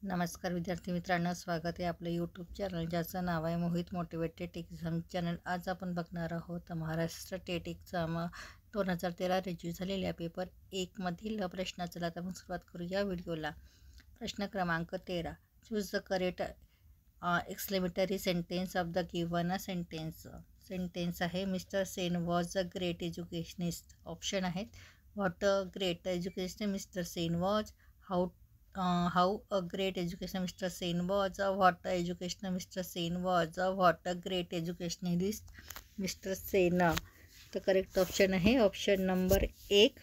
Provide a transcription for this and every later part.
नमस्कार विद्यार्थी मित्रांनो, स्वागत आहे आपलं यूट्यूब चॅनल ज्याचं नाव आहे मोहित मोटिवेटेड एक्झाम चॅनल। आज आपण बघणार आहोत महाराष्ट्र टेट एक्झाम 2013 रिज्यू झालेल्या पेपर 1 मधील प्रश्न। चला तर मग सुरुवात करूया व्हिडिओला। प्रश्न क्रमांक 13, choose the correct exclamatory sentence of the given sentence. Sentence आहे mister Sen was a great educationist. Option आहेत what a great educationist mister Sen was, how a great education Mr. Sen was, what a educational Mr. Sen was, what a great educationalist Mr. Sen। तर correct option आहे option number 1,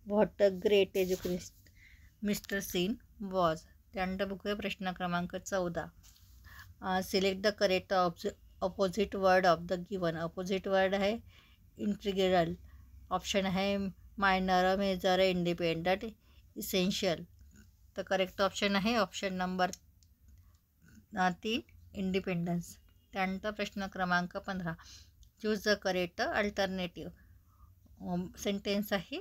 what a great education mister Sen was. त्यानंतर बघूया प्रश्न क्रमांक 14, select the correct opposite word of the given. Opposite word आहे integral, option आहे minor, major, independent, essential. तर correct option आहे ऑप्शन नंबर 3, इंडिपेंडन्स। त्यानंतर प्रश्न क्रमांक 15, choose the correct alternative. Sentence आहे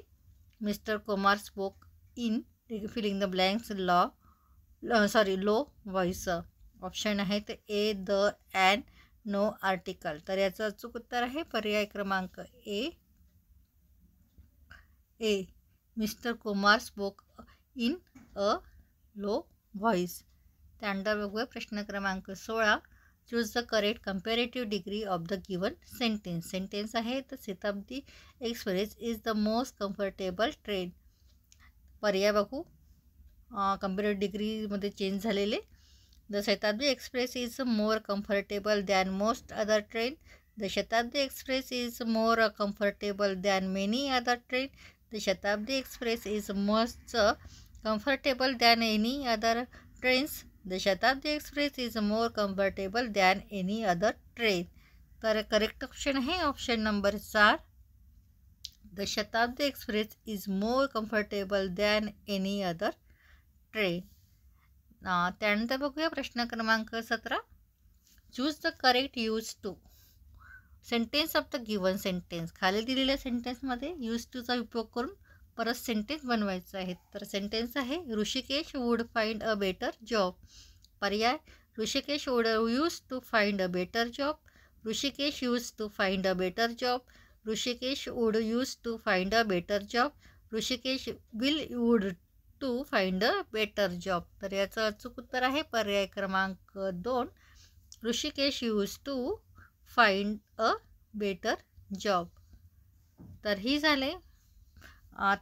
mister Kumar spoke in filling the blanks low voice. Option आहेत ए, the, and, no article. तर याचं अचूक उत्तर आहे पर्याय क्रमांक A, mister Kumar spoke in a low voice. त्यानंतर बघूया प्रश्न क्रमांक 16, choose the correct comparative degree of the given sentence. Sentence आहे तर Shatabdi express is the most comfortable train. पर्याय बघू, कंपॅरेटिव्ह डिग्रीमध्ये चेंज झालेले। The Shatabdi express is more comfortable than most other train, the Shatabdi express is more comfortable than many other train, the Shatabdi express is most comfortable than any other trains, the Shatabdi Express is more comfortable than any other train। तर correct option आहे option number 4, the Shatabdi Express is more comfortable than any other train। त्यानंतर बघूया प्रश्न क्रमांक 17, choose the correct use to sentence of the given sentence. खाली दिलेल्या सेंटेन्समध्ये use टूचा उपयोग करून परत सेंटेन्स बनवायचं आहे। तर सेंटेन्स आहे Rishikesh would find a better job. पर्याय Rishikesh would use to find a better job, Rishikesh use to find a better job, Rishikesh would use to find a better job, Rishikesh will would to find a better job. तर याचं अचूक उत्तर आहे पर्याय क्रमांक 2, Rishikesh use to find a better job. तर ही झाले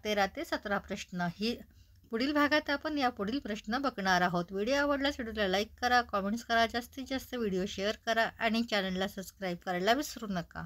13 ते 17 प्रश्न। ही पुढील भागात आपण या पुढील प्रश्न बघणार आहोत। व्हिडिओ आवडल्यास व्हिडिओला लाईक करा, कमेंट्स करा, जास्तीत जास्त व्हिडिओ शेअर करा आणि चॅनलला सबस्क्राईब करायला विसरू नका।